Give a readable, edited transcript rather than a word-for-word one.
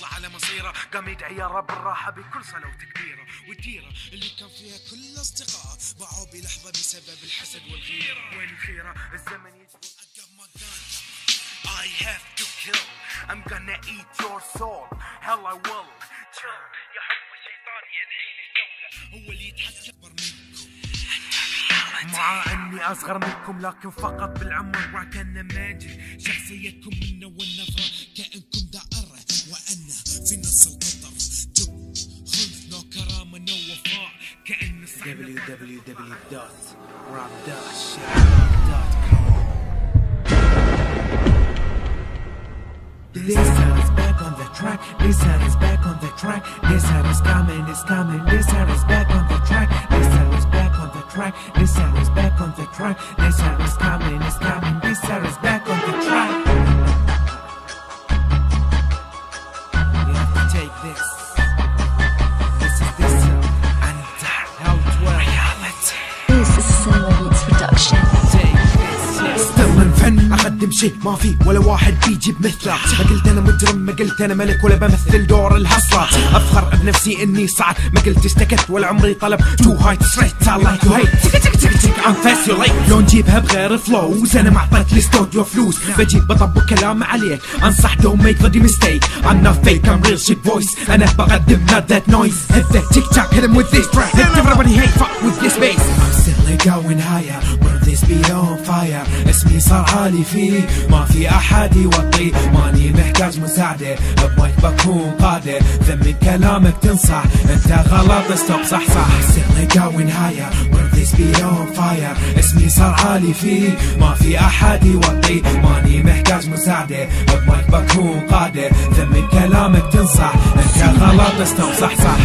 يطلع على مصيره، قام يدعي يا رب الراحة بكل صلاة وتكبيرة. والديرة اللي كان فيها كل أصدقاء باعوا بلحظة بسبب الحسد والغيرة. وين الخيرة؟ الزمن يجبر أقرب ما كان. I have to kill, I'm gonna eat your soul, hell I will. يا حب الشيطان يدعي للدولة، هو اللي يتحكم منكم. مع اني اصغر منكم لكن فقط بالعمر، وكان ماجد شخصيتكم منه والنظرة، كأنكم دائرة وانا في نص القطر. جب خلف نو كرامة نو وفاء، كأن www.rap.shop.com. This sound is back on the track. This sound is back on the track. This sound is coming, it's coming. This sound is back on the track. This sound is back on the track. This sound is back on the track. This sound is coming, it's coming. This sound is back on the track. You have to take this. This is this sound and how it works. Reality. This is Cinema Beats production. Take this, yes. من فن اقدم شيء ما في ولا واحد بيجيب مثله. ما قلت انا مجرم، ما قلت انا ملك، ولا بمثل دور الهصله. افخر بنفسي اني صعد، ما قلت اشتكت ولا عمري طلب. تو هايت ستريت I like to hate. تك I'm fast you like. لو نجيبها بغير فلوز، انا ما عطيت الاستوديو فلوس. بجيب بطبق كلام عليك، انصح don't make the mistake. I'm not fake I'm real shit voice. انا بقدم not that noise. hit that tick tock hit him with this track. hit everybody hate fuck with this bass. I'm still going higher where this beat on fire. اسمي صار عالي فيه، ما في احد يوطي. ماني محتاج مساعدة، بمايك بكون قادر. ذم كلامك تنصح، انت غلط استوب صح صح. Still going higher where this beat on fire. اسمي صار عالي فيه، ما في احد يوطي. ماني محتاج مساعدة، بمايك بكون قادر. ذم كلامك تنصح، انت غلط استوب صح صح.